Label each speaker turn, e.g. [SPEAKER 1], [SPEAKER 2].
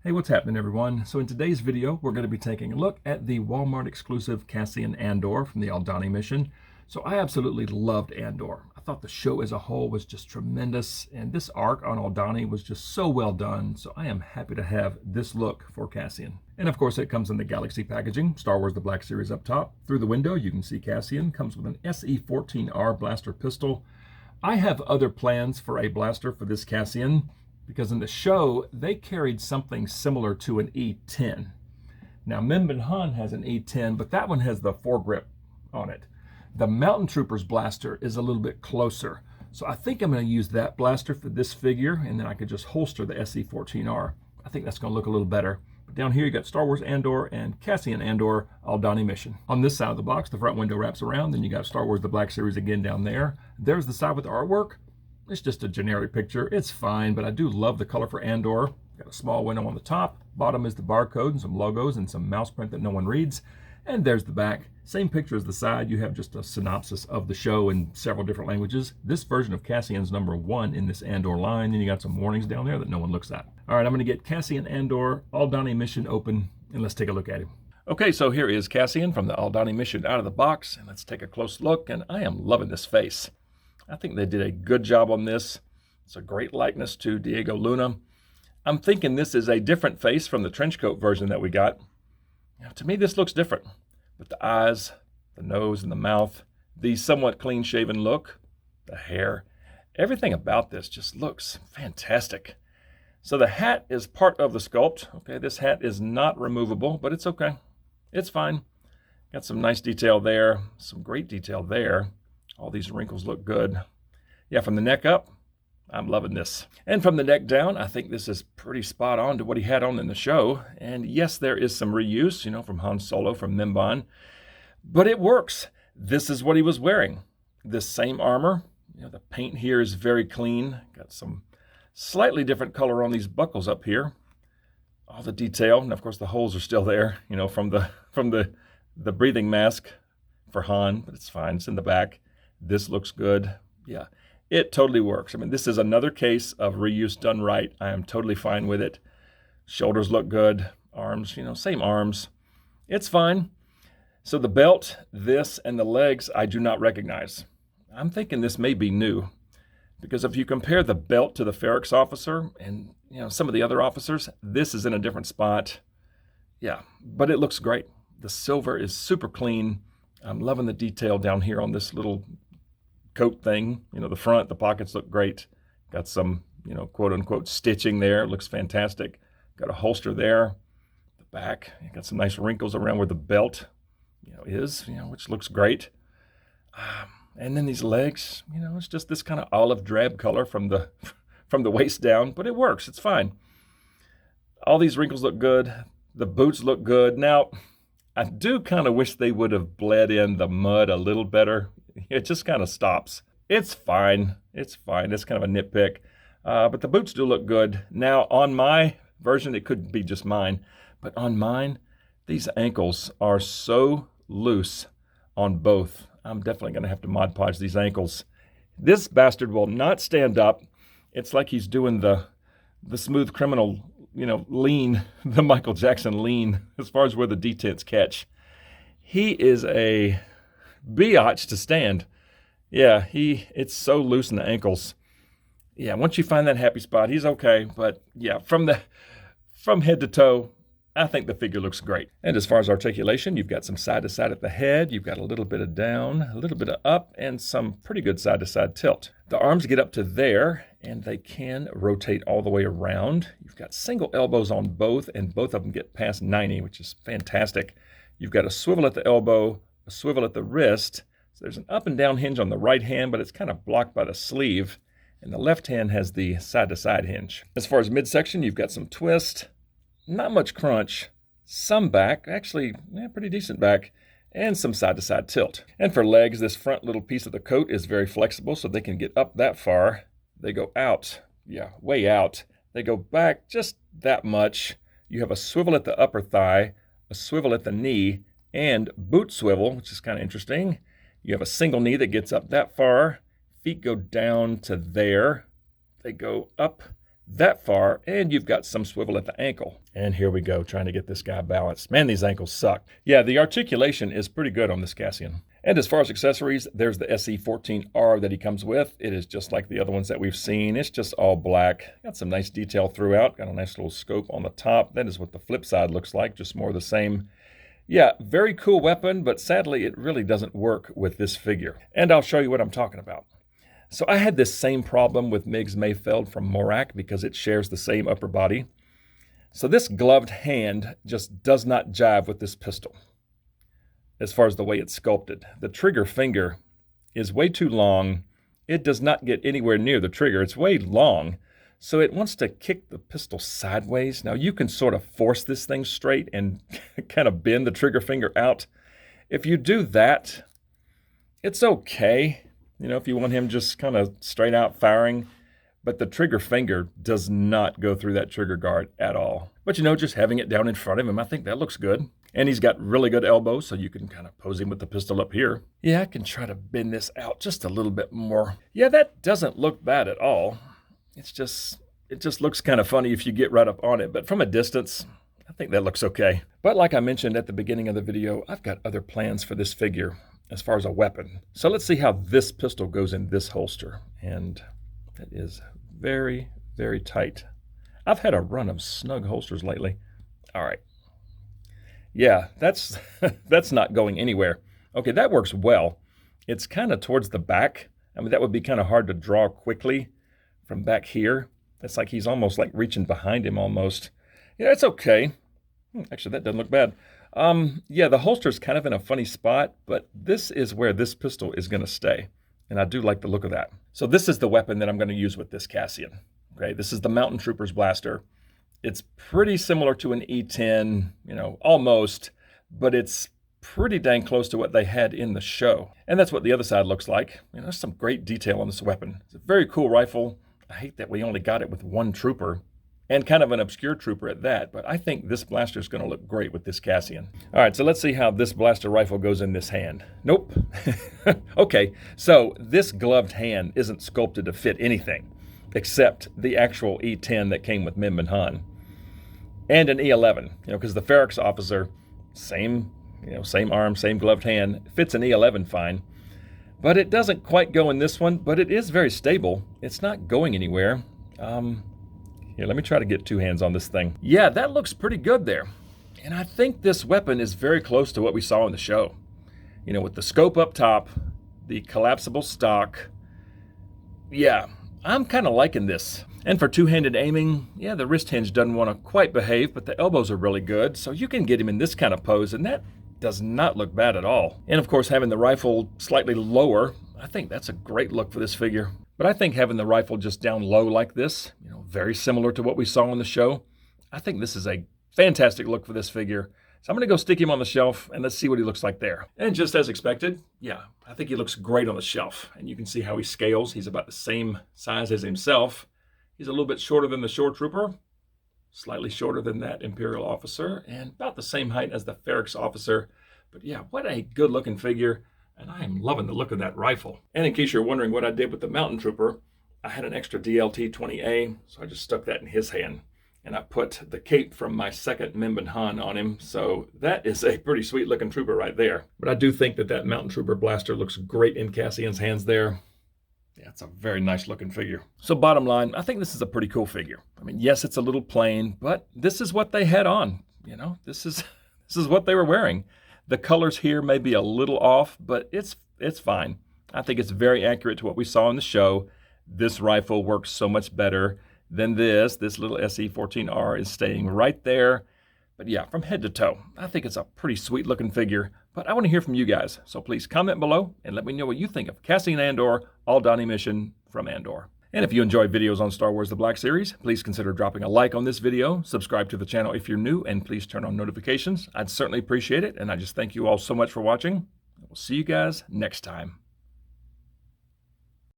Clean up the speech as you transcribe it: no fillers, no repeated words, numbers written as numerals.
[SPEAKER 1] Hey, what's happening everyone? So in today's video, we're going to be taking a look at the Walmart exclusive Cassian Andor from the Aldhani mission. So I absolutely loved Andor. I thought the show as a whole was just tremendous, and this arc on Aldhani was just so well done. So I am happy to have this look for Cassian. And of course, it comes in the Galaxy packaging, Star Wars The Black Series up top. Through the window, you can see Cassian comes with an Se14r Blaster pistol. I have other plans for a blaster for this Cassian, because in the show, they carried something similar to an E10. Now, Min Han has an E10, but that one has the foregrip on it. The Mountain Trooper's blaster is a little bit closer. So I think I'm going to use that blaster for this figure, and then I could just holster the Se14r. I think that's going to look a little better. But down here, you got Star Wars Andor and Cassian Andor Aldhani mission. On this side of the box, the front window wraps around, then you got Star Wars The Black Series again down there. There's the side with the artwork. It's just a generic picture. It's fine, but I do love the color for Andor. Got a small window on the top. Bottom is the barcode and some logos and some mouse print that no one reads. And there's the back. Same picture as the side. You have just a synopsis of the show in several different languages. This version of Cassian's #1 in this Andor line. And you got some warnings down there that no one looks at. All right, I'm going to get Cassian Andor Aldhani mission open, and let's take a look at him. Okay, so here is Cassian from the Aldhani mission out of the box. And let's take a close look, and I am loving this face. I think they did a good job on this. It's a great likeness to Diego Luna. I'm thinking this is a different face from the trenchcoat version that we got. Now, to me, this looks different. With the eyes, the nose, and the mouth, the somewhat clean-shaven look, the hair, everything about this just looks fantastic. So the hat is part of the sculpt. Okay, this hat is not removable, but it's okay. It's fine. Got some nice detail there, some great detail there. All these wrinkles look good. Yeah, from the neck up, I'm loving this. And from the neck down, I think this is pretty spot on to what he had on in the show. And yes, there is some reuse, from Han Solo, from Mimban. But it works. This is what he was wearing. This same armor. The paint here is very clean. Got some slightly different color on these buckles up here. All the detail, and of course the holes are still there, from the breathing mask for Han, but it's fine. It's in the back. This looks good. Yeah, it totally works. I mean, this is another case of reuse done right. I am totally fine with it. Shoulders look good. Arms, same arms. It's fine. So the belt, this, and the legs, I do not recognize. I'm thinking this may be new, because if you compare the belt to the Ferrex officer and, some of the other officers, this is in a different spot. Yeah, but it looks great. The silver is super clean. I'm loving the detail down here on this little coat thing. The front, the pockets look great. Got some, quote unquote stitching there. It looks fantastic. Got a holster there. The back, you got some nice wrinkles around where the belt, is, which looks great. And then these legs, it's just this kind of olive drab color from the waist down, but it works. It's fine. All these wrinkles look good. The boots look good. Now, I do kind of wish they would have bled in the mud a little better. It just kind of stops. It's fine. It's fine. It's kind of a nitpick. But the boots do look good. Now, on my version, it could be just mine. But on mine, these ankles are so loose on both. I'm definitely going to have to Mod Podge these ankles. This bastard will not stand up. It's like he's doing the smooth criminal, lean, the Michael Jackson lean, as far as where the detents catch. He is a biatch to stand. Yeah, it's so loose in the ankles. Yeah, once you find that happy spot, he's okay. But yeah, from head to toe, I think the figure looks great. And as far as articulation, you've got some side to side at the head. You've got a little bit of down, a little bit of up, and some pretty good side to side tilt. The arms get up to there, and they can rotate all the way around. You've got single elbows on both, and both of them get past 90, which is fantastic. You've got a swivel at the elbow, a swivel at the wrist. So there's an up and down hinge on the right hand, but it's kind of blocked by the sleeve. And the left hand has the side to side hinge. As far as midsection, you've got some twist. Not much crunch, some back, actually pretty decent back, and some side-to-side tilt. And for legs, this front little piece of the coat is very flexible, so they can get up that far. They go out, way out. They go back just that much. You have a swivel at the upper thigh, a swivel at the knee, and boot swivel, which is kind of interesting. You have a single knee that gets up that far. Feet go down to there. They go up that far, and you've got some swivel at the ankle. And here we go, trying to get this guy balanced. Man, these ankles suck. Yeah, the articulation is pretty good on this Cassian. And as far as accessories, there's the Se14r that he comes with. It is just like the other ones that we've seen. It's just all black. Got some nice detail throughout. Got a nice little scope on the top. That is what the flip side looks like, just more of the same. Yeah, very cool weapon, but sadly, it really doesn't work with this figure. And I'll show you what I'm talking about. So I had this same problem with Miggs Mayfeld from Morak because it shares the same upper body. So this gloved hand just does not jive with this pistol as far as the way it's sculpted. The trigger finger is way too long. It does not get anywhere near the trigger. It's way long. So it wants to kick the pistol sideways. Now you can sort of force this thing straight and kind of bend the trigger finger out. If you do that, it's okay. You know, if you want him just kind of straight out firing, but the trigger finger does not go through that trigger guard at all. But you know, just having it down in front of him, I think that looks good. And he's got really good elbows, so you can kind of pose him with the pistol up here. Yeah, I can try to bend this out just a little bit more. Yeah, that doesn't look bad at all. It just looks kind of funny if you get right up on it. But from a distance, I think that looks okay. But like I mentioned at the beginning of the video, I've got other plans for this figure as far as a weapon. So let's see how this pistol goes in this holster. And that is very, very tight. I've had a run of snug holsters lately. All right. Yeah, that's not going anywhere. Okay, that works well. It's kind of towards the back. I mean, that would be kind of hard to draw quickly from back here. It's like he's almost like reaching behind him almost. Yeah, it's okay. Actually, that doesn't look bad. Yeah, the holster's kind of in a funny spot, but this is where this pistol is going to stay. And I do like the look of that. So this is the weapon that I'm going to use with this Cassian. Okay, this is the Mountain Trooper's Blaster. It's pretty similar to an E10, you know, almost, but it's pretty dang close to what they had in the show. And that's what the other side looks like. You know, there's some great detail on this weapon. It's a very cool rifle. I hate that we only got it with one trooper, and kind of an obscure trooper at that, but I think this blaster is going to look great with this Cassian. All right, so let's see how this blaster rifle goes in this hand. Nope. Okay, so this gloved hand isn't sculpted to fit anything except the actual E10 that came with Min Min Han. And an E11, you know, because the Ferrex officer, same arm, same gloved hand, fits an E11 fine. But it doesn't quite go in this one, but it is very stable. It's not going anywhere. Here, let me try to get two hands on this thing. Yeah, that looks pretty good there. And I think this weapon is very close to what we saw in the show. You know, with the scope up top, the collapsible stock. Yeah, I'm kind of liking this. And for two-handed aiming, yeah, the wrist hinge doesn't want to quite behave, but the elbows are really good. So you can get him in this kind of pose, and that does not look bad at all. And of course, having the rifle slightly lower, I think that's a great look for this figure. But I think having the rifle just down low like this, you know, very similar to what we saw on the show, I think this is a fantastic look for this figure. So I'm going to go stick him on the shelf and let's see what he looks like there. And just as expected, yeah, I think he looks great on the shelf. And you can see how he scales. He's about the same size as himself. He's a little bit shorter than the Shore Trooper, slightly shorter than that Imperial officer, and about the same height as the Ferrex officer. But yeah, what a good looking figure. And I am loving the look of that rifle. And in case you're wondering what I did with the Mountain Trooper, I had an extra DLT-20A, so I just stuck that in his hand. And I put the cape from my second Min Min Han on him, so that is a pretty sweet looking trooper right there. But I do think that Mountain Trooper blaster looks great in Cassian's hands there. Yeah, it's a very nice looking figure. So bottom line, I think this is a pretty cool figure. I mean, yes, it's a little plain, but this is what they had on. You know, this is what they were wearing. The colors here may be a little off, but it's fine. I think it's very accurate to what we saw in the show. This rifle works so much better than this. This little Se14r is staying right there. But yeah, from head to toe, I think it's a pretty sweet looking figure. But I want to hear from you guys. So please comment below and let me know what you think of Cassian Andor, Aldhani mission from Andor. And if you enjoy videos on Star Wars The Black Series, please consider dropping a like on this video, subscribe to the channel if you're new, and please turn on notifications. I'd certainly appreciate it, and I just thank you all so much for watching. We'll see you guys next time.